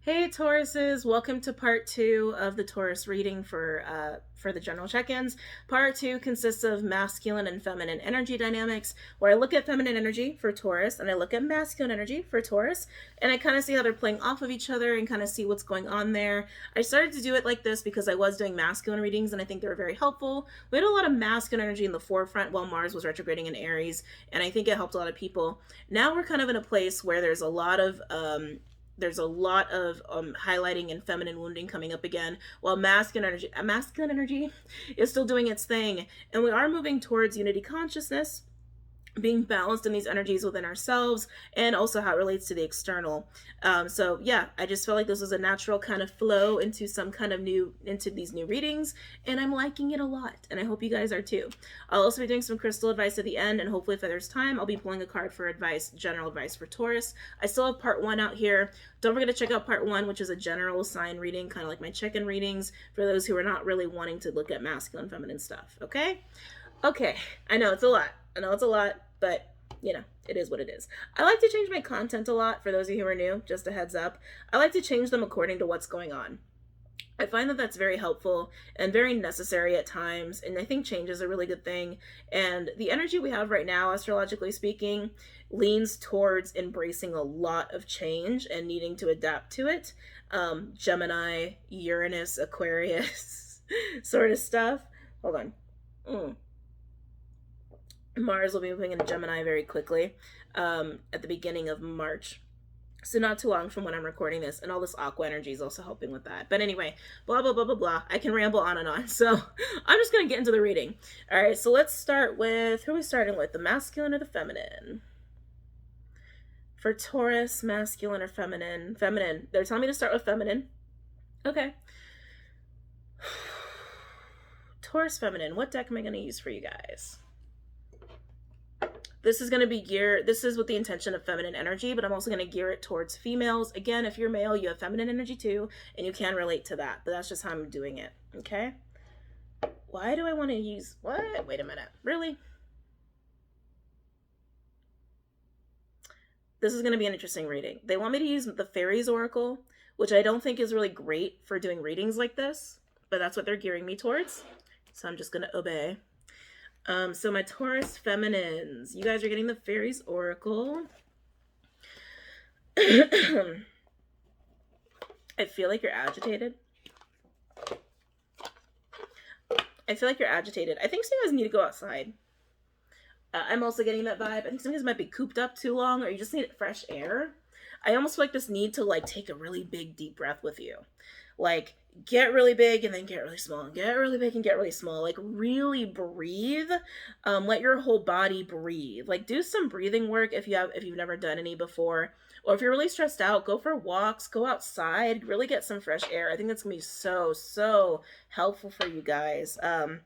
Hey Tauruses, welcome to part 2 of the Taurus reading for the general check-ins. Part 2 consists of masculine and feminine energy dynamics, where I look at feminine energy for Taurus and I look at masculine energy for Taurus, and I kind of see how they're playing off of each other and kind of see what's going on there. I started to do it like this because I was doing masculine readings and I think they were very helpful. We had a lot of masculine energy in the forefront while Mars was retrograding in Aries, and I think it helped a lot of people. Now we're kind of in a place where there's a lot of highlighting and feminine wounding coming up again, while masculine energy is still doing its thing. And we are moving towards unity consciousness, being balanced in these energies within ourselves, and also how it relates to the external. So yeah, I just felt like this was a natural kind of flow into these new readings, and I'm liking it a lot, and I hope you guys are too. I'll also be doing some crystal advice at the end, and hopefully if there's time, I'll be pulling a card for advice, general advice for Taurus. I still have part 1 out here. Don't forget to check out part 1, which is a general sign reading, kind of like my check-in readings, for those who are not really wanting to look at masculine, feminine stuff, okay? Okay, I know it's a lot, but you know, it is what it is. I like to change my content a lot. For those of you who are new, just a heads up, I like to change them according to what's going on. I find that that's very helpful and very necessary at times, and I think change is a really good thing. And the energy we have right now, astrologically speaking, leans towards embracing a lot of change and needing to adapt to it. Gemini, Uranus, Aquarius sort of stuff. Hold on. Mars will be moving into Gemini very quickly at the beginning of March. So not too long from when I'm recording this, and all this aqua energy is also helping with that. But anyway, blah, blah, blah, blah, blah. I can ramble on and on. So I'm just going to get into the reading. All right, so let's start with, who are we starting with? The masculine or the feminine? For Taurus, masculine or feminine? Feminine. They're telling me to start with feminine. Okay. Taurus feminine. What deck am I going to use for you guys? This is going to be this is with the intention of feminine energy, but I'm also going to gear it towards females. Again, if you're male, you have feminine energy too, and you can relate to that, but that's just how I'm doing it, okay? Why do I want to use, what? Wait a minute, really? This is going to be an interesting reading. They want me to use the Fairies Oracle, which I don't think is really great for doing readings like this, but that's what they're gearing me towards, so I'm just going to obey. So my Taurus feminines, you guys are getting the Fairies Oracle. I feel like you're agitated. I think some of you guys need to go outside. I'm also getting that vibe. I think some of you guys might be cooped up too long, or you just need fresh air. I almost feel like this need to like take a really big deep breath with you. Like, get really big and then get really small. Get really big and get really small. Like, really breathe. Let your whole body breathe. Like, do some breathing work if you've never done any before. Or if you're really stressed out, go for walks, go outside, really get some fresh air. I think that's gonna be so helpful for you guys. I'm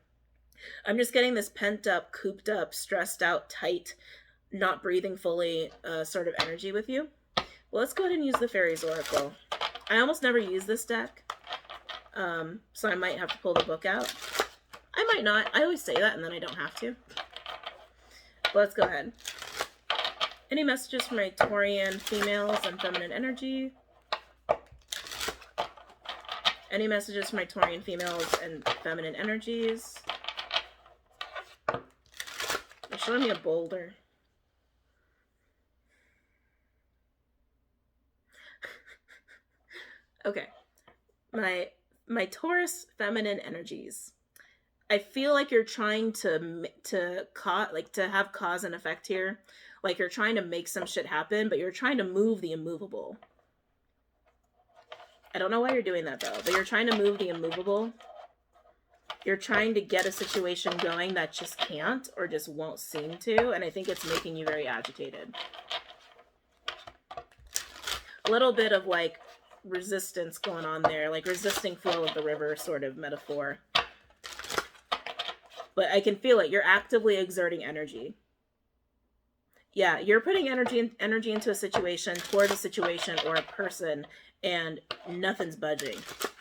just getting this pent up, cooped up, stressed out, tight, not breathing fully sort of energy with you. Well, let's go ahead and use the Fairies Oracle. I almost never use this deck, so I might have to pull the book out. I might not. I always say that, and then I don't have to. But let's go ahead. Any messages for my Taurian females and feminine energy? Any messages for my Taurian females and feminine energies? They're showing me a boulder. Okay, my Taurus feminine energies. I feel like you're trying to have cause and effect here. Like you're trying to make some shit happen, but you're trying to move the immovable. I don't know why you're doing that though, but you're trying to move the immovable. You're trying to get a situation going that just can't or just won't seem to, and I think it's making you very agitated. A little bit of like resistance going on there, like resisting flow of the river sort of metaphor. But I can feel it. You're actively exerting energy. Yeah, you're putting energy into a situation, towards a situation or a person, and nothing's budging.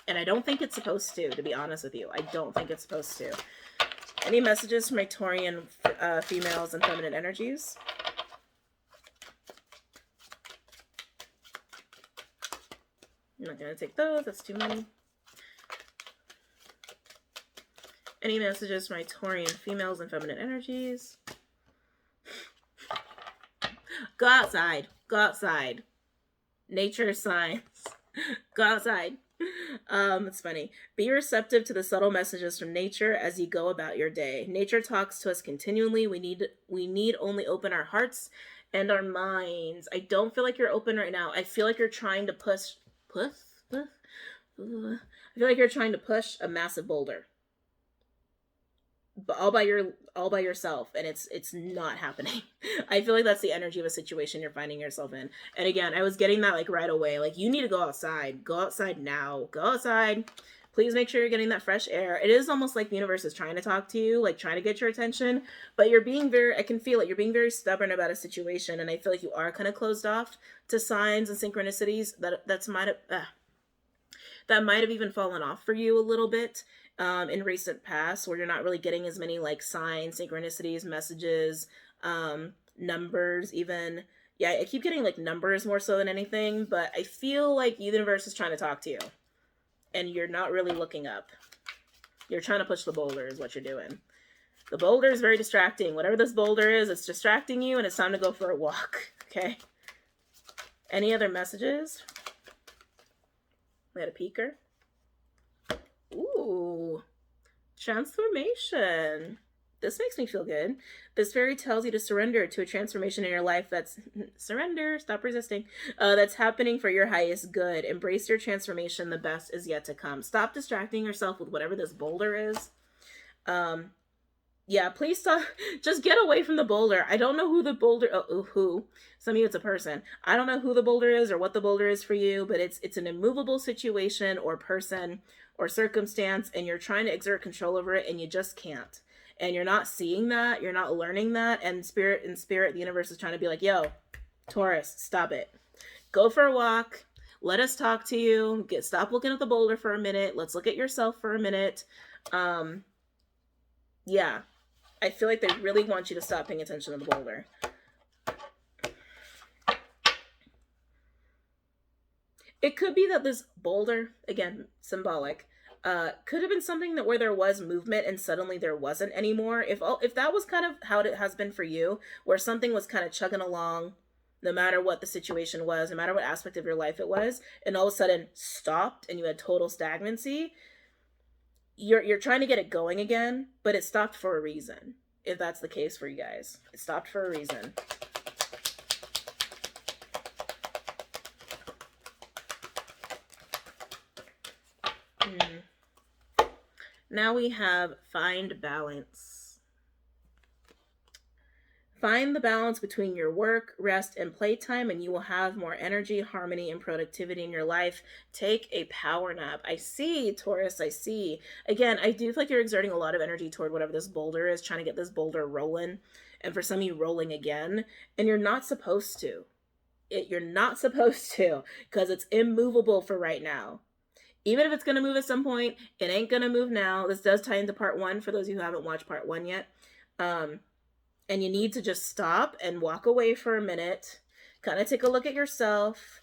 And I don't think it's supposed to be honest with you. I don't think it's supposed to. Any messages from my Taurian females and feminine energies? I'm not going to take those. That's too many. Any messages for my Taurian females and feminine energies? Go outside. Go outside. Nature signs. Go outside. It's funny. Be receptive to the subtle messages from nature as you go about your day. Nature talks to us continually. We need only open our hearts and our minds. I don't feel like you're open right now. I feel like you're trying to push. I feel like you're trying to push a massive boulder, but all by yourself, and it's not happening. I feel like that's the energy of a situation you're finding yourself in. And again, I was getting that like right away. Like, you need to go outside. Go outside now. Go outside. Please make sure you're getting that fresh air. It is almost like the universe is trying to talk to you, like trying to get your attention, but you're being very, I can feel it, you're being very stubborn about a situation, and I feel like you are kind of closed off to signs and synchronicities that might have even fallen off for you a little bit in recent past, where you're not really getting as many like signs, synchronicities, messages, numbers even. Yeah, I keep getting like numbers more so than anything, but I feel like the universe is trying to talk to you and you're not really looking up. You're trying to push the boulder is what you're doing. The boulder is very distracting. Whatever this boulder is, it's distracting you, and it's time to go for a walk. Okay? Any other messages? We had a peeker. Ooh. Transformation. This makes me feel good. This fairy tells you to surrender to a transformation in your life that's... Surrender. Stop resisting. That's happening for your highest good. Embrace your transformation. The best is yet to come. Stop distracting yourself with whatever this boulder is. Yeah, please stop. Just get away from the boulder. I don't know who the boulder... who? Some of you, it's a person. I don't know who the boulder is or what the boulder is for you, but it's an immovable situation or person or circumstance, and you're trying to exert control over it, and you just can't. And you're not seeing that, you're not learning that, and spirit, the universe is trying to be like, yo, Taurus, stop it. Go for a walk. Let us talk to you. Stop looking at the boulder for a minute. Let's look at yourself for a minute. Yeah. I feel like they really want you to stop paying attention to the boulder. It could be that this boulder, again, symbolic, could have been something that where there was movement and suddenly there wasn't anymore. If that was kind of how it has been for you, where something was kind of chugging along, no matter what the situation was, no matter what aspect of your life it was, and all of a sudden stopped and you had total stagnancy, you're trying to get it going again, but it stopped for a reason. If that's the case for you guys, it stopped for a reason. Now we have find balance. Find the balance between your work, rest, and playtime, and you will have more energy, harmony, and productivity in your life. Take a power nap. I see, Taurus, I see. Again, I do feel like you're exerting a lot of energy toward whatever this boulder is, trying to get this boulder rolling, and for some of you, rolling again, and you're not supposed to. You're not supposed to, because it's immovable for right now. Even if it's going to move at some point, it ain't going to move now. This does tie into part 1 for those of you who haven't watched part 1 yet. And you need to just stop and walk away for a minute. Kind of take a look at yourself.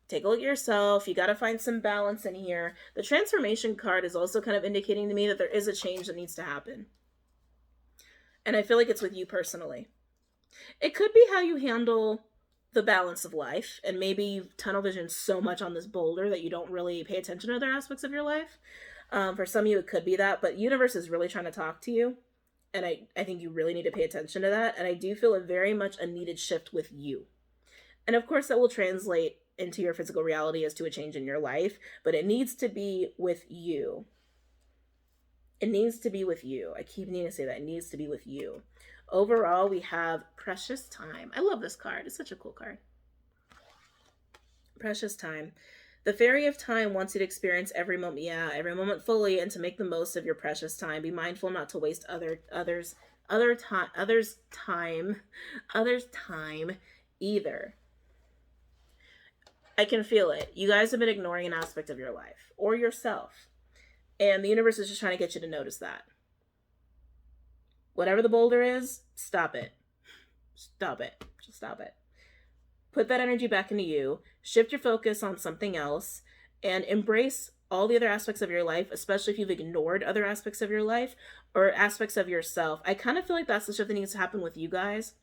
Take a look at yourself. You got to find some balance in here. The transformation card is also kind of indicating to me that there is a change that needs to happen. And I feel like it's with you personally. It could be how you handle the balance of life, and maybe you've tunnel visioned so much on this boulder that you don't really pay attention to other aspects of your life. For some of you, it could be that, but universe is really trying to talk to you. And I think you really need to pay attention to that. And I do feel very much a needed shift with you. And of course, that will translate into your physical reality as to a change in your life. But it needs to be with you. It needs to be with you. I keep needing to say that. It needs to be with you. Overall, we have Precious Time. I love this card. It's such a cool card. Precious Time. The Fairy of Time wants you to experience every moment fully, and to make the most of your precious time. Be mindful not to waste others' time either. I can feel it. You guys have been ignoring an aspect of your life or yourself, and the universe is just trying to get you to notice that. Whatever the boulder is, stop it. Stop it. Just stop it. Put that energy back into you. Shift your focus on something else. and embrace all the other aspects of your life, especially if you've ignored other aspects of your life or aspects of yourself. I kind of feel like that's the stuff that needs to happen with you guys,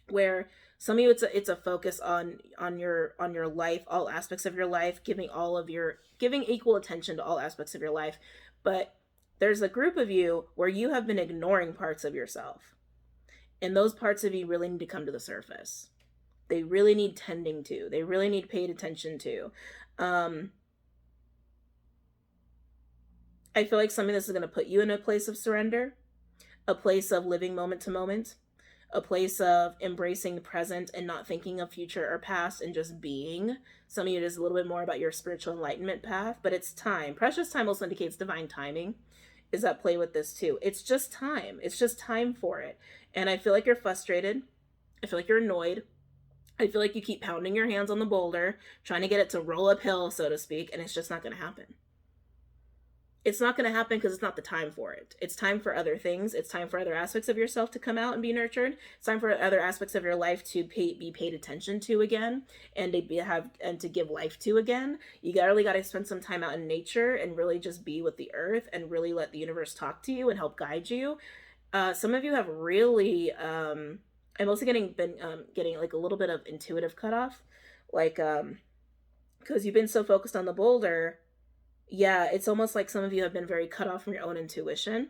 where some of you it's a focus on your life, all aspects of your life, giving equal attention to all aspects of your life. But there's a group of you where you have been ignoring parts of yourself, and those parts of you really need to come to the surface. They really need tending to. They really need paid attention to. I feel like something this is going to put you in a place of surrender, a place of living moment to moment, a place of embracing the present and not thinking of future or past and just being. Some of you, it is a little bit more about your spiritual enlightenment path, but it's time. Precious time also indicates divine timing is at play with this too. It's just time. It's just time for it. And I feel like you're frustrated. I feel like you're annoyed. I feel like you keep pounding your hands on the boulder, trying to get it to roll uphill, so to speak, and it's just not going to happen. It's not going to happen because it's not the time for it. It's time for other things. It's time for other aspects of yourself to come out and be nurtured. It's time for other aspects of your life to be paid attention to again, and to give life to again. You really got to spend some time out in nature and really just be with the earth and really let the universe talk to you and help guide you. Some of you have really, I'm also getting like a little bit of intuitive cutoff, like because you've been so focused on the boulder. Yeah, it's almost like some of you have been very cut off from your own intuition.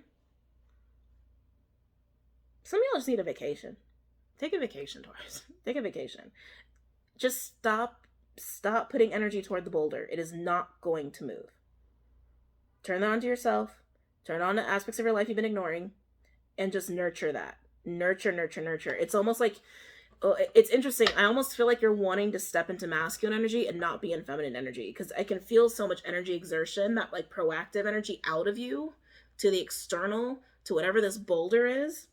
Some of y'all just need a vacation. Take a vacation, Taurus. Take a vacation. Just stop putting energy toward the boulder. It is not going to move. Turn that on to yourself. Turn on the aspects of your life you've been ignoring, and just nurture that. Nurture. It's almost like, it's interesting. I almost feel like you're wanting to step into masculine energy and not be in feminine energy, because I can feel so much energy exertion, that like proactive energy out of you to the external, to whatever this boulder is.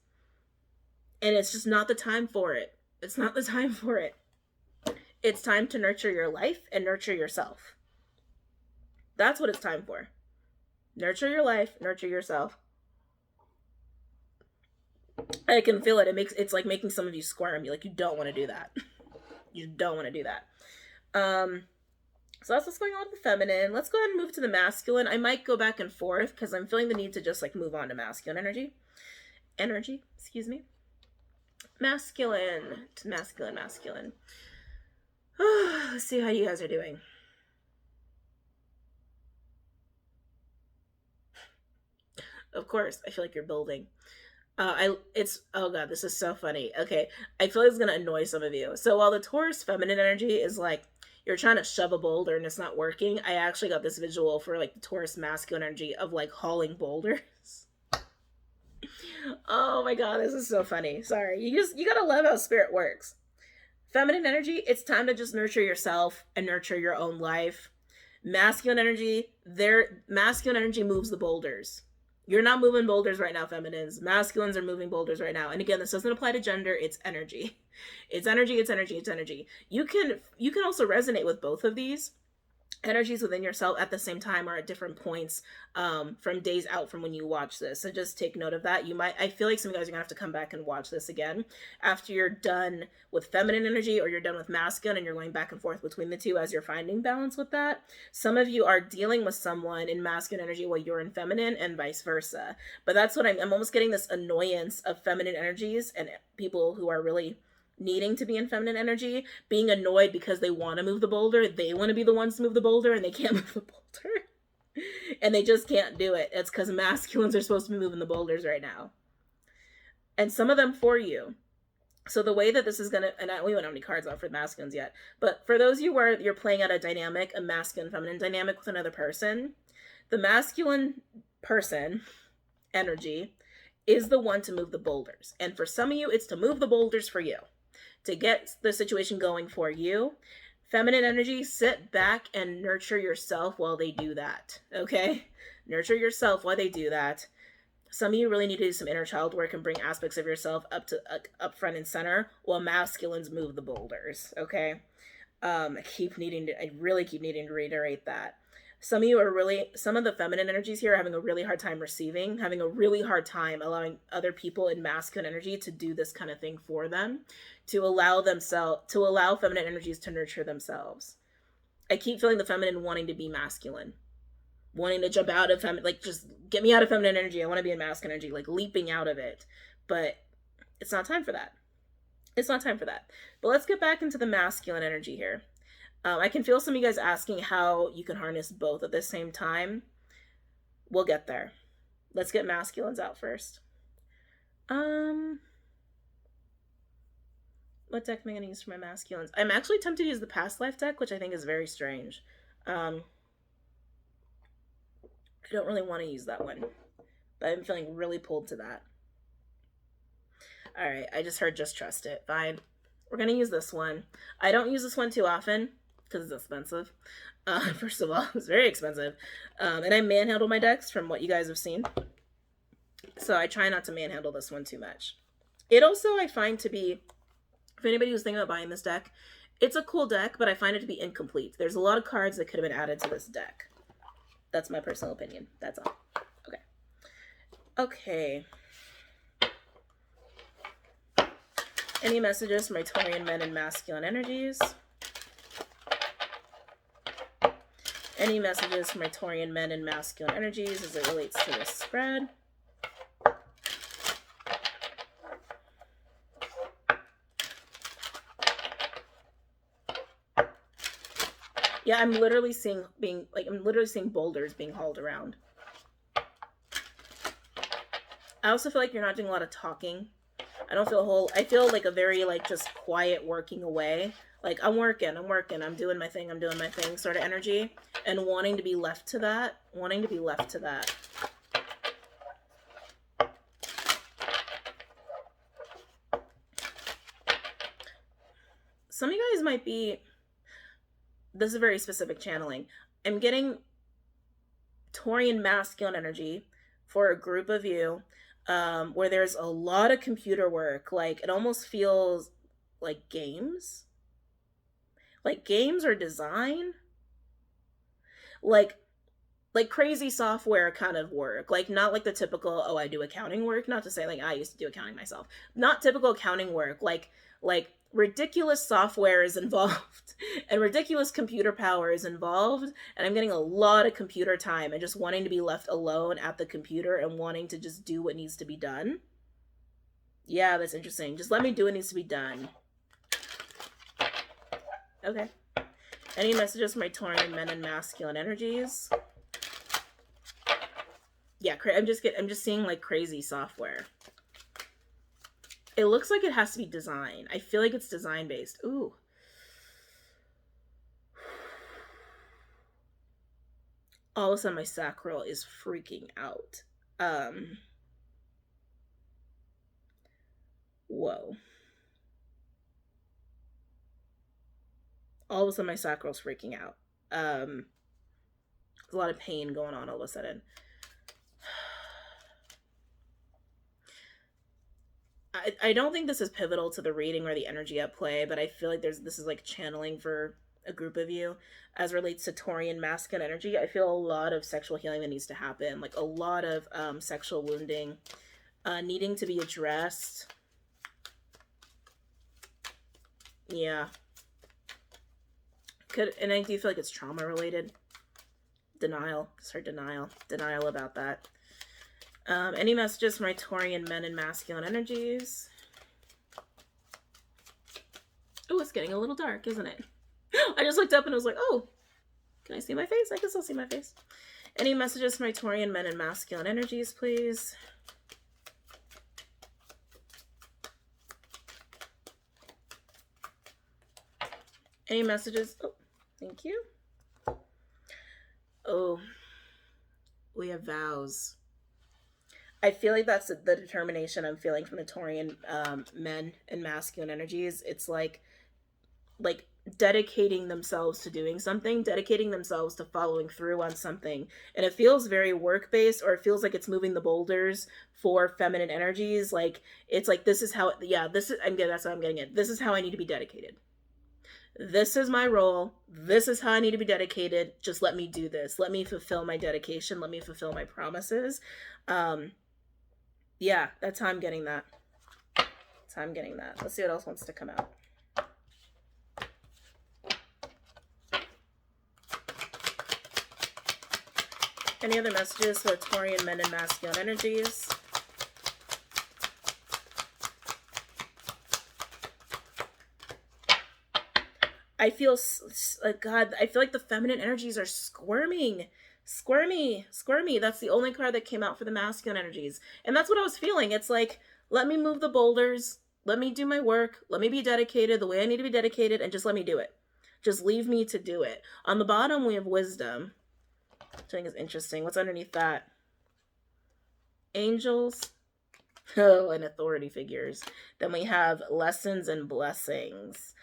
And it's just not the time for it. It's not the time for it. It's time to nurture your life and nurture yourself. That's what it's time for. Nurture your life, nurture yourself. I can feel it. It's like making some of you squirm. You don't want to do that. You don't want to do that. So that's what's going on with the feminine. Let's go ahead and move to the masculine. I might go back and forth because I'm feeling the need to just like move on to masculine energy. Excuse me. Masculine. Let's see how you guys are doing. Of course, I feel like you're building. Oh god, this is so funny. Okay, I feel like it's gonna annoy some of you. So while the Taurus feminine energy is like you're trying to shove a boulder and it's not working, I actually got this visual for like the Taurus masculine energy of like hauling boulders. Oh my god, this is so funny. Sorry, you gotta love how spirit works. Feminine energy, it's time to just nurture yourself and nurture your own life. Masculine energy moves the boulders. You're not moving boulders right now, feminines. Masculines are moving boulders right now. And again, this doesn't apply to gender. It's energy. It's energy. You can also resonate with both of these energies within yourself at the same time or at different points from days out from when you watch this. So just take note of that. I feel like some of you guys are gonna have to come back and watch this again after you're done with feminine energy or you're done with masculine and you're going back and forth between the two as you're finding balance with that. Some of you are dealing with someone in masculine energy while you're in feminine and vice versa. But that's what I'm almost getting this annoyance of feminine energies and people who are really needing to be in feminine energy, being annoyed because they want to move the boulder. They want to be the ones to move the boulder and they can't move the boulder. And they just can't do it. It's because masculines are supposed to be moving the boulders right now. And some of them for you. So the way that this is going to, and we don't have any cards out for masculines yet, but for those of you where you're playing out a masculine, feminine dynamic with another person, the masculine person energy is the one to move the boulders. And for some of you, it's to move the boulders for you, to get the situation going for you. Feminine energy, sit back and nurture yourself while they do that, okay? Nurture yourself while they do that. Some of you really need to do some inner child work and bring aspects of yourself up front and center while masculines move the boulders, okay? I really keep needing to reiterate that. Some of the feminine energies here are having a really hard time receiving, having a really hard time allowing other people in masculine energy to do this kind of thing for them, to allow feminine energies to nurture themselves. I keep feeling the feminine wanting to be masculine, wanting to jump out of feminine, like just get me out of feminine energy. I want to be in masculine energy, like leaping out of it. But it's not time for that. It's not time for that. But let's get back into the masculine energy here. I can feel some of you guys asking how you can harness both at the same time. We'll get there. Let's get masculines out first. What deck am I going to use for my masculines? I'm actually tempted to use the past life deck, which I think is very strange. I don't really want to use that one, but I'm feeling really pulled to that. All right, I just heard just trust it. Fine. We're going to use this one. I don't use this one too often because it's expensive. First of all, it's very expensive. And I manhandle my decks from what you guys have seen. So I try not to manhandle this one too much. It also, I find to be, if anybody who's thinking about buying this deck, it's a cool deck, but I find it to be incomplete. There's a lot of cards that could have been added to this deck. That's my personal opinion. That's all. Okay. Okay. Any messages from my Taurian men and masculine energies? Any messages from my Taurian men and masculine energies as it relates to this spread? Yeah, I'm literally seeing boulders being hauled around. I also feel like you're not doing a lot of talking. I feel like a very like just quiet working away. Like I'm working, I'm doing my thing sort of energy, and wanting to be left to that. Some of you guys might be, this is a very specific channeling. I'm getting Taurian masculine energy for a group of you where there's a lot of computer work. Like it almost feels like games or design, like crazy software kind of work. Like not like the typical, oh, I do accounting work. Not to say like I used to do accounting myself. Not typical accounting work. Like ridiculous software is involved and ridiculous computer power is involved, and I'm getting a lot of computer time and just wanting to be left alone at the computer and wanting to just do what needs to be done. Yeah, that's interesting. Just let me do what needs to be done. Okay. Any messages from my Taurian men and masculine energies? Yeah, I'm just seeing like crazy software. It looks like it has to be design. I feel like it's design based. Ooh. All of a sudden my sacral is freaking out. Whoa. All of a sudden my sacral's freaking out. There's a lot of pain going on all of a sudden. I don't think this is pivotal to the reading or the energy at play, but I feel like this is like channeling for a group of you as relates to Taurian masculine energy. I feel a lot of sexual healing that needs to happen, like a lot of sexual wounding needing to be addressed. Yeah. And I do feel like it's trauma related. Denial. Just heard denial. Denial about that. Any messages from my Taurian men and masculine energies? Oh, it's getting a little dark, isn't it? I just looked up and was like, oh, can I see my face? I can still see my face. Any messages from my Taurian men and masculine energies, please? Any messages? Oh, thank you. Oh, we have vows. I feel like that's the determination I'm feeling from the Taurian men and masculine energies. It's like dedicating themselves to doing something, dedicating themselves to following through on something. And it feels very work-based, or it feels like it's moving the boulders for feminine energies. Like, it's like, this is how, yeah, that's what I'm getting at. This is how I need to be dedicated. This is my role. This is how I need to be dedicated. Just let me do this. Let me fulfill my dedication. Let me fulfill my promises. Yeah, that's how I'm getting that. That's how I'm getting that. Let's see what else wants to come out. Any other messages for Taurian men and masculine energies? I feel, God, I feel like the feminine energies are squirming. Squirmy. That's the only card that came out for the masculine energies. And that's what I was feeling. It's like, let me move the boulders. Let me do my work. Let me be dedicated the way I need to be dedicated, and just let me do it. Just leave me to do it. On the bottom, we have wisdom, which I think is interesting. What's underneath that? Angels. Oh, and authority figures. Then we have lessons and blessings.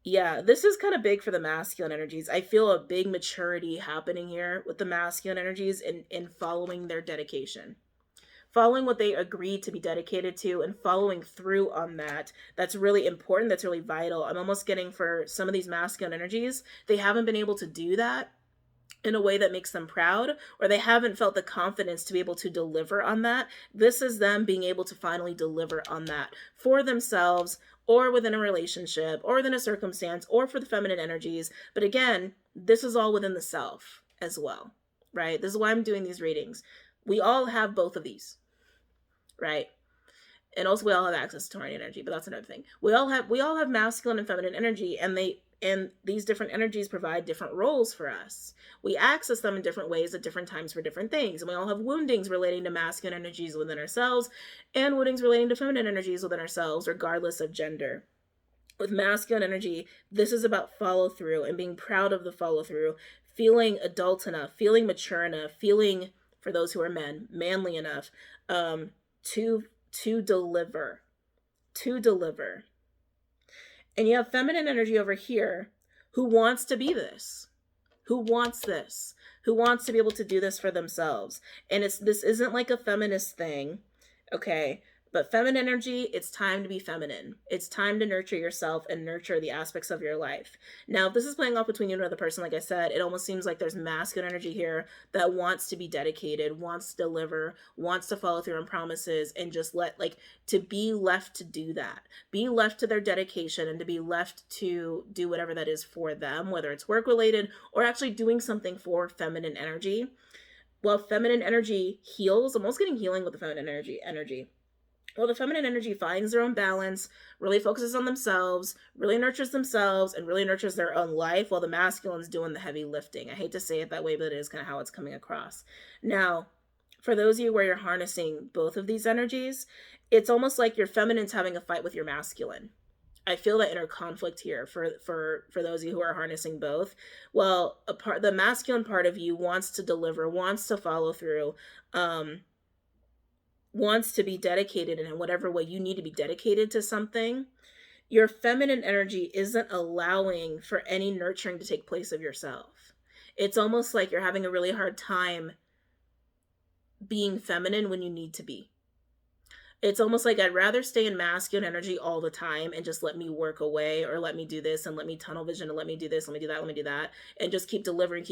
Yeah, this is kind of big for the masculine energies. I feel a big maturity happening here with the masculine energies in following their dedication. Following what they agreed to be dedicated to and following through on that. That's really important. That's really vital. I'm almost getting, for some of these masculine energies, they haven't been able to do that in a way that makes them proud, or they haven't felt the confidence to be able to deliver on that. This is them being able to finally deliver on that for themselves, or within a relationship, or within a circumstance, or for the feminine energies. But again, this is all within the self as well, right? This is why I'm doing these readings. We all have both of these, right? And also we all have access to Taurian energy, but that's another thing. We all have masculine and feminine energy, and these different energies provide different roles for us. We access them in different ways at different times for different things. And we all have woundings relating to masculine energies within ourselves and woundings relating to feminine energies within ourselves, regardless of gender. With masculine energy, this is about follow through and being proud of the follow through, feeling adult enough, feeling mature enough, feeling, for those who are men, manly enough to deliver. And you have feminine energy over here who wants to be this, who wants to be able to do this for themselves. And this isn't like a feminist thing, okay? But feminine energy, it's time to be feminine. It's time to nurture yourself and nurture the aspects of your life. Now, if this is playing off between you and another person, like I said, it almost seems like there's masculine energy here that wants to be dedicated, wants to deliver, wants to follow through on promises, and just to be left to do that. Be left to their dedication and to be left to do whatever that is for them, whether it's work related or actually doing something for feminine energy. Well, feminine energy heals. I'm almost getting healing with the feminine energy. Well, the feminine energy finds their own balance, really focuses on themselves, really nurtures themselves, and really nurtures their own life, while the masculine's doing the heavy lifting. I hate to say it that way, but it is kind of how it's coming across. Now, for those of you where you're harnessing both of these energies, it's almost like your feminine's having a fight with your masculine. I feel that inner conflict here for those of you who are harnessing both. Well, the masculine part of you wants to deliver, wants to follow through, wants to be dedicated in whatever way you need to be dedicated to something. Your feminine energy isn't allowing for any nurturing to take place of yourself. It's almost like you're having a really hard time being feminine when you need to be. It's almost like I'd rather stay in masculine energy all the time and just let me work away, or let me do this and let me tunnel vision and let me do this, let me do that, and just keep delivering.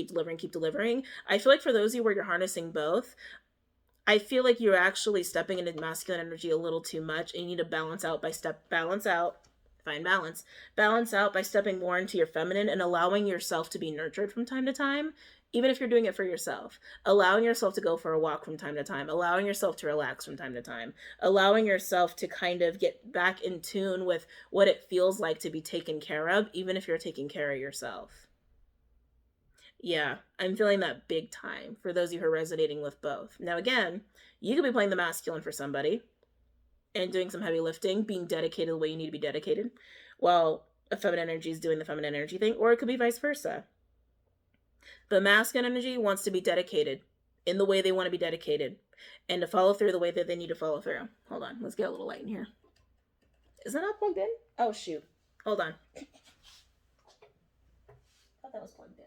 I feel like for those of you where you're harnessing both, I feel like you're actually stepping into masculine energy a little too much, and you need to balance out by stepping more into your feminine and allowing yourself to be nurtured from time to time, even if you're doing it for yourself. Allowing yourself to go for a walk from time to time, allowing yourself to relax from time to time, allowing yourself to kind of get back in tune with what it feels like to be taken care of, even if you're taking care of yourself. Yeah, I'm feeling that big time for those of you who are resonating with both. Now, again, you could be playing the masculine for somebody and doing some heavy lifting, being dedicated the way you need to be dedicated, while a feminine energy is doing the feminine energy thing, or it could be vice versa. The masculine energy wants to be dedicated in the way they want to be dedicated and to follow through the way that they need to follow through. Hold on, let's get a little light in here. Is that not plugged in? Oh, shoot. Hold on. I thought that was plugged in.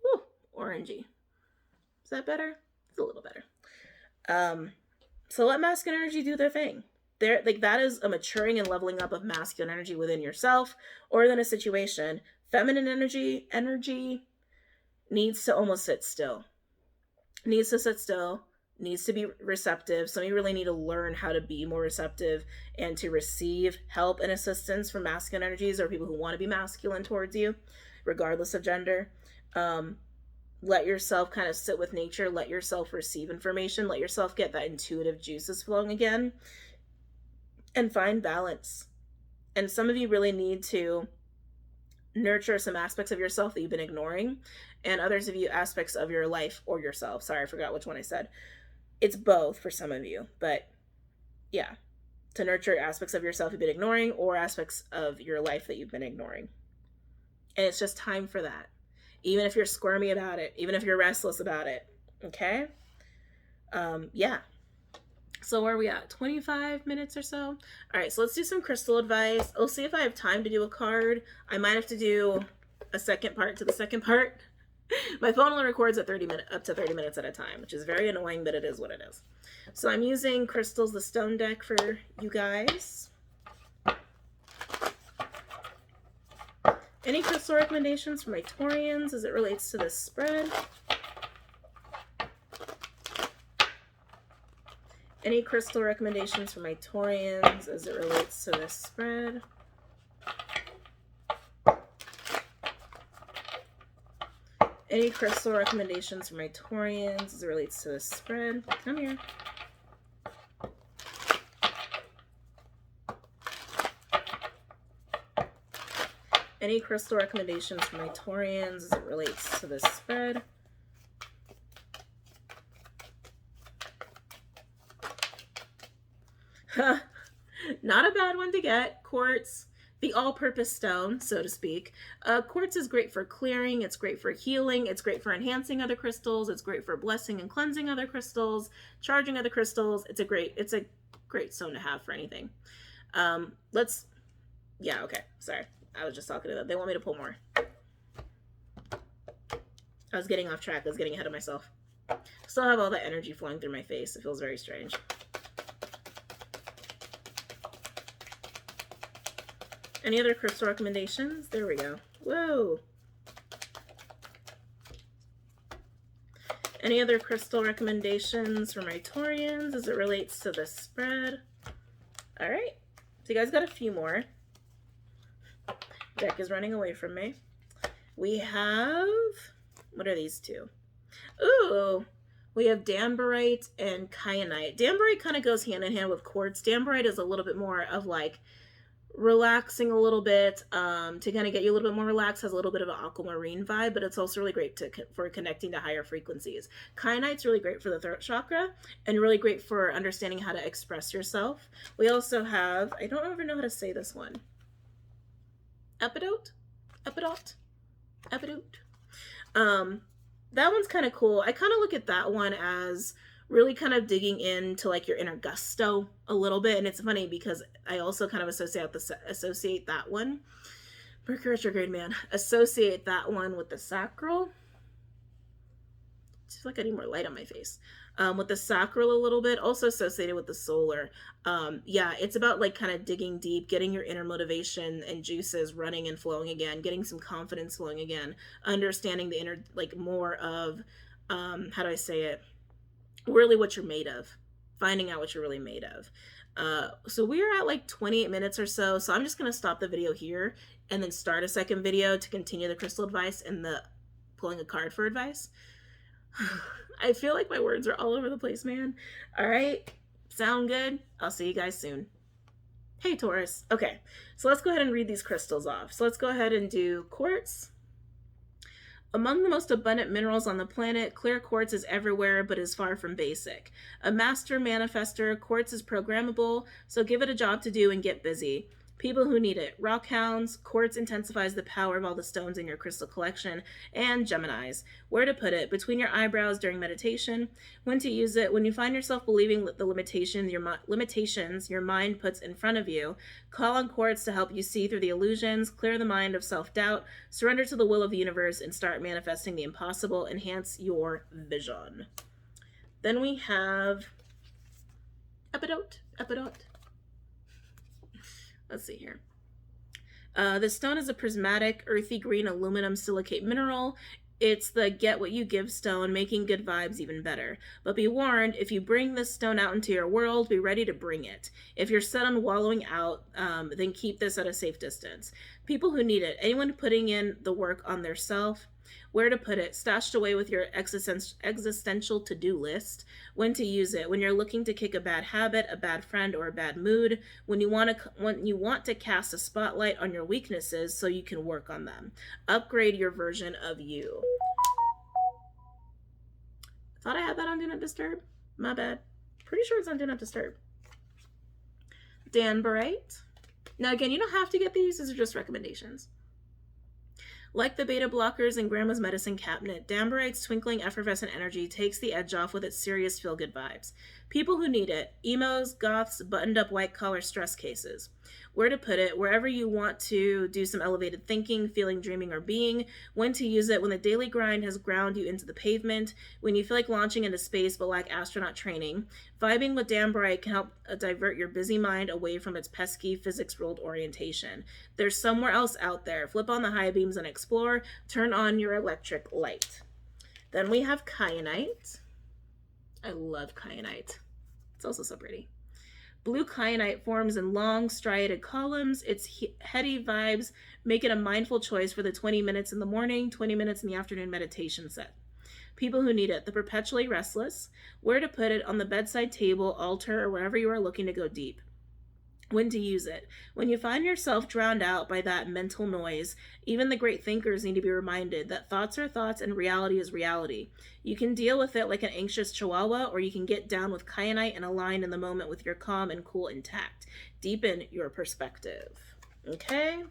Woo, orangey. Is that better? It's a little better. So let masculine energy do their thing. That is a maturing and leveling up of masculine energy within yourself or within a situation. Feminine energy needs to almost sit still. Needs to sit still, needs to be receptive. Some of you really need to learn how to be more receptive and to receive help and assistance from masculine energies or people who want to be masculine towards you, regardless of gender. Let yourself kind of sit with nature. Let yourself receive information. Let yourself get that intuitive juices flowing again and find balance. And some of you really need to nurture some aspects of yourself that you've been ignoring, and others of you aspects of your life or yourself. Sorry, I forgot which one I said. It's both for some of you, but yeah, to nurture aspects of yourself you've been ignoring or aspects of your life that you've been ignoring. And it's just time for that. Even if you're squirmy about it, even if you're restless about it, okay? Yeah. So where are we at? 25 minutes or so? All right, so let's do some crystal advice. I'll see if I have time to do a card. I might have to do a second part to the second part. My phone only records at up to 30 minutes at a time, which is very annoying, but it is what it is. So I'm using Crystals, the Stone deck for you guys. Any crystal recommendations for my Taurians as it relates to this spread? Any crystal recommendations for my Taurians as it relates to this spread? Any crystal recommendations for my Taurians as it relates to this spread? Come here. Any crystal recommendations for my Taurians as it relates to this spread? Not a bad one to get. Quartz, the all-purpose stone, so to speak. Quartz is great for clearing. It's great for healing. It's great for enhancing other crystals. It's great for blessing and cleansing other crystals, charging other crystals. It's a great stone to have for anything. Yeah, okay. Sorry. I was just talking to them. They want me to pull more. I was getting off track. I was getting ahead of myself. Still have all that energy flowing through my face. It feels very strange. Any other crystal recommendations? There we go. Whoa. Any other crystal recommendations for my Taurians as it relates to this spread? All right. So you guys got a few more. Deck is running away from me. We have, what are these two? Ooh, we have Dambarite and Kyanite. Dambarite kind of goes hand in hand with quartz. Dambarite is a little bit more of like relaxing a little bit, to kind of get you a little bit more relaxed, has a little bit of an aquamarine vibe, but it's also really great for connecting to higher frequencies. Kyanite's really great for the throat chakra and really great for understanding how to express yourself. We also have, I don't ever know how to say this one. Epidote. That one's kind of cool. I kind of look at that one as really kind of digging into like your inner gusto a little bit. And it's funny because I also kind of associate that one. Mercury retrograde, man. Associate that one with the sacral. It's like I need more light on my face. With the sacral a little bit, also associated with the solar. Yeah, it's about like kind of digging deep, getting your inner motivation and juices running and flowing again, getting some confidence flowing again, understanding the inner, like more of, how do I say it? Really what you're made of, finding out what you're really made of. So we're at like 28 minutes or so. So I'm just going to stop the video here and then start a second video to continue the crystal advice and the pulling a card for advice. I feel like my words are all over the place, man. All right. Sound good? I'll see you guys soon. Hey, Taurus. Okay. So let's go ahead and read these crystals off. So let's go ahead and do quartz. Among the most abundant minerals on the planet, clear quartz is everywhere but is far from basic. A master manifester, quartz is programmable, so give it a job to do and get busy. People who need it. Rockhounds, quartz intensifies the power of all the stones in your crystal collection. And Geminis, where to put it? Between your eyebrows during meditation. When to use it? When you find yourself believing the limitations your mind puts in front of you. Call on quartz to help you see through the illusions, clear the mind of self-doubt, surrender to the will of the universe, and start manifesting the impossible. Enhance your vision. Then we have Epidote. Let's see here. The stone is a prismatic, earthy green aluminum silicate mineral. It's the get what you give stone, making good vibes even better. But be warned, if you bring this stone out into your world, be ready to bring it. If you're set on wallowing out, then keep this at a safe distance. People who need it, anyone putting in the work on their self, where to put it, stashed away with your existential to-do list, when to use it, when you're looking to kick a bad habit, a bad friend, or a bad mood, when you want to cast a spotlight on your weaknesses so you can work on them. Upgrade your version of you. Thought I had that on Do Not Disturb. My bad. Pretty sure it's on Do Not Disturb. Dan Bright. Now again, you don't have to get these. These are just recommendations. Like the beta blockers in Grandma's medicine cabinet, Danbarite's twinkling effervescent energy takes the edge off with its serious feel-good vibes. People who need it, emos, goths, buttoned-up white-collar stress cases. Where to put it, wherever you want to do some elevated thinking, feeling, dreaming, or being. When to use it, when the daily grind has ground you into the pavement, when you feel like launching into space but lack astronaut training. Vibing with Danbarite can help divert your busy mind away from its pesky physics-ruled orientation. There's somewhere else out there. Flip on the high beams and explore. Turn on your electric light. Then we have Kyanite. I love Kyanite. It's also so pretty. Blue kyanite forms in long, striated columns. Its heady vibes make it a mindful choice for the 20 minutes in the morning, 20 minutes in the afternoon meditation set. People who need it, the perpetually restless. Where to put it, on the bedside table, altar, or wherever you are looking to go deep. When to use it. When you find yourself drowned out by that mental noise, even the great thinkers need to be reminded that thoughts are thoughts and reality is reality. You can deal with it like an anxious chihuahua, or you can get down with kyanite and align in the moment with your calm and cool intact. Deepen your perspective. Okay?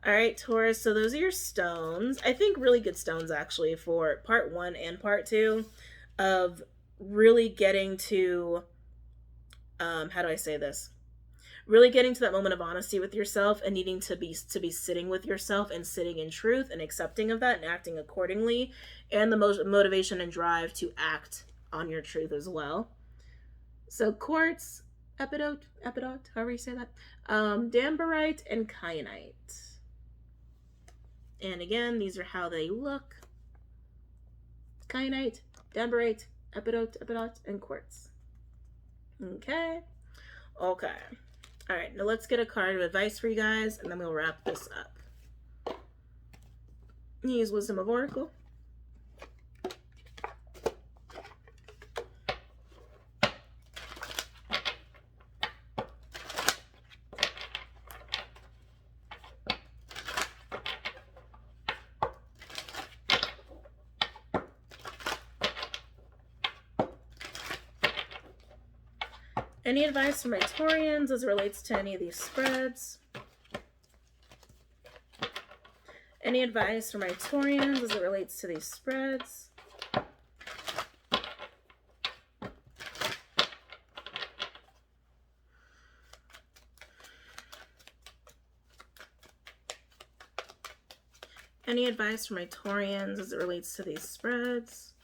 All right, Taurus, so those are your stones. I think really good stones, actually, for part 1 and part 2 of really getting to, how do I say this? Really getting to that moment of honesty with yourself and needing to be sitting with yourself and sitting in truth and accepting of that and acting accordingly, and the motivation and drive to act on your truth as well. So quartz, epidot, however you say that, Danbarite and kyanite. And again, these are how they look. Kyanite, Danbarite, epidot, and quartz. Okay. All right, now let's get a card of advice for you guys, and then we'll wrap this up. Use Wisdom of Oracle. Any advice for my Taurians as it relates to any of these spreads? Any advice for my Taurians as it relates to these spreads? Any advice for my Taurians as it relates to these spreads?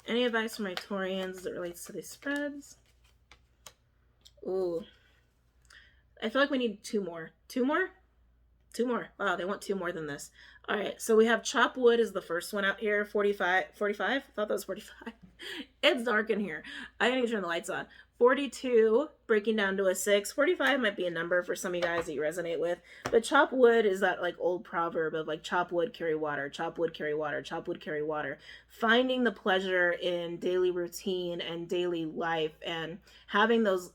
Any advice for my Taurians as it relates to these spreads? Ooh. I feel like we need 2 more. 2 more? 2 more. Wow, they want 2 more than this. All right, so we have Chop Wood is the first one out here. 45? I thought that was 45. It's dark in here. I didn't even turn the lights on. 42, breaking down to a 6. 45 might be a number for some of you guys that you resonate with. But chop wood is that like old proverb of like chop wood, carry water, chop wood, carry water, chop wood, carry water. Finding the pleasure in daily routine and daily life and having those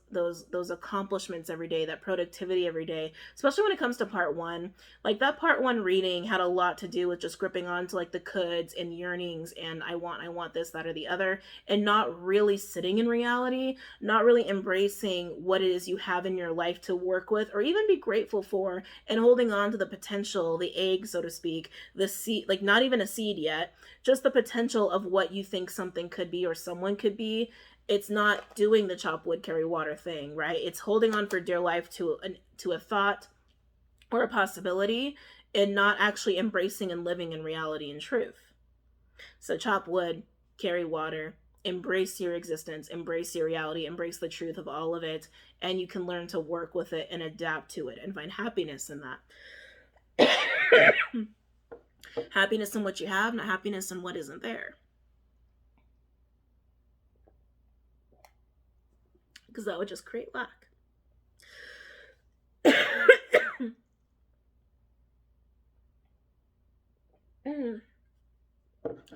accomplishments every day, that productivity every day, especially when it comes to part 1. Like that part 1 reading had a lot to do with just gripping on to like the coulds and yearnings and I want this, that, or the other, and not really sitting in reality, not really embracing what it is you have in your life to work with or even be grateful for, and holding on to the potential, the egg, so to speak, the seed, like not even a seed yet, just the potential of what you think something could be or someone could be. It's not doing the chop wood, carry water thing, right? It's holding on for dear life to a thought or a possibility and not actually embracing and living in reality and truth. So chop wood, carry water, embrace your existence, embrace your reality, embrace the truth of all of it, and you can learn to work with it and adapt to it and find happiness in that. Happiness in what you have, not happiness in what isn't there. Because that would just create lack.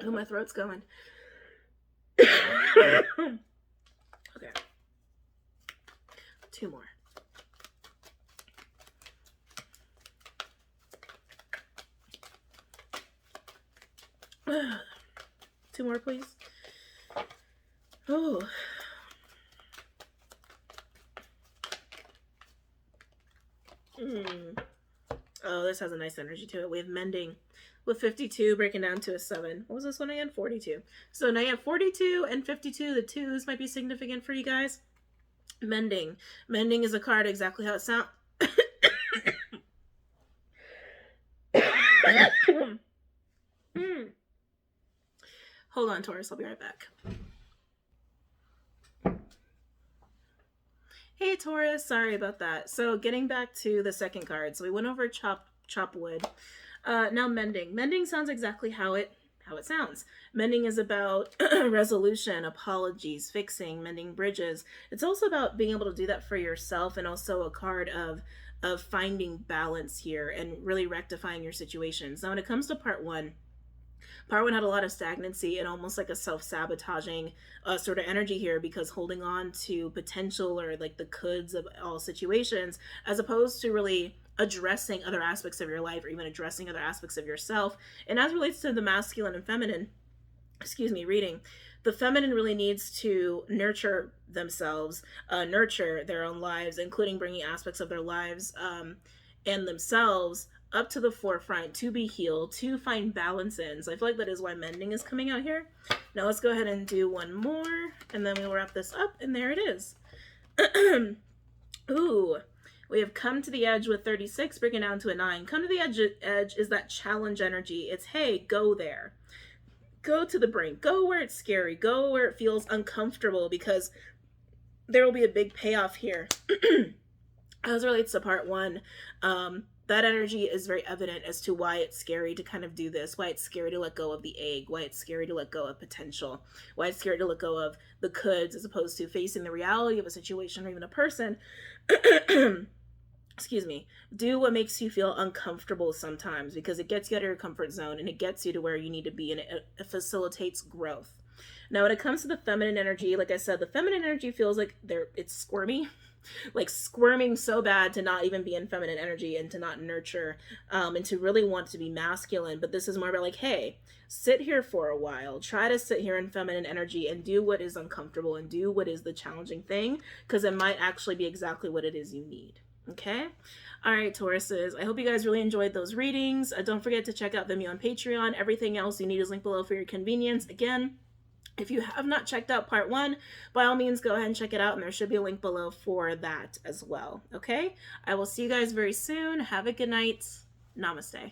Oh, my throat's going. Okay. 2 more. Two more, please. Oh. Oh, this has a nice energy to it. We have mending with 52 breaking down to a 7. What was this one again? 42. So now you have 42 and 52. The 2s might be significant for you guys. Mending. Mending is a card exactly how it sounds. Hold on, Taurus. I'll be right back. Hey, Taurus. Sorry about that. So getting back to the second card. So we went over chop wood. Now mending. Mending sounds exactly how it sounds. Mending is about resolution, apologies, fixing, mending bridges. It's also about being able to do that for yourself, and also a card of finding balance here and really rectifying your situations. Now when it comes to part one had a lot of stagnancy and almost like a self-sabotaging sort of energy here, because holding on to potential or like the coulds of all situations, as opposed to really addressing other aspects of your life or even addressing other aspects of yourself. And as it relates to the masculine and feminine, reading, the feminine really needs to nurture themselves, nurture their own lives, including bringing aspects of their lives and themselves up to the forefront to be healed, to find balance in. So I feel like that is why mending is coming out here. Now let's go ahead and do one more, and then we'll wrap this up, and there it is. Ooh, we have come to the edge with 36, breaking down to a 9. Come to the edge is that challenge energy. It's, hey, go there. Go to the brink. Go where it's scary. Go where it feels uncomfortable, because there will be a big payoff here. As it relates to part one, that energy is very evident as to why it's scary to kind of do this, why it's scary to let go of the egg, why it's scary to let go of potential, why it's scary to let go of the coulds as opposed to facing the reality of a situation or even a person. Excuse me. Do what makes you feel uncomfortable sometimes, because it gets you out of your comfort zone and it gets you to where you need to be, and it facilitates growth. Now, when it comes to the feminine energy, like I said, the feminine energy feels like it's squirmy. Like squirming so bad to not even be in feminine energy and to not nurture and to really want to be masculine. But this is more about like, hey, sit here for a while, try to sit here in feminine energy and do what is uncomfortable and do what is the challenging thing, because it might actually be exactly what it is you need. Okay. All right, Tauruses, I hope you guys really enjoyed those readings. Don't forget to check out Vimeo on Patreon. Everything else you need is linked below for your convenience. Again, if you have not checked out part one, by all means, go ahead and check it out, and there should be a link below for that as well. Okay? I will see you guys very soon. Have a good night. Namaste.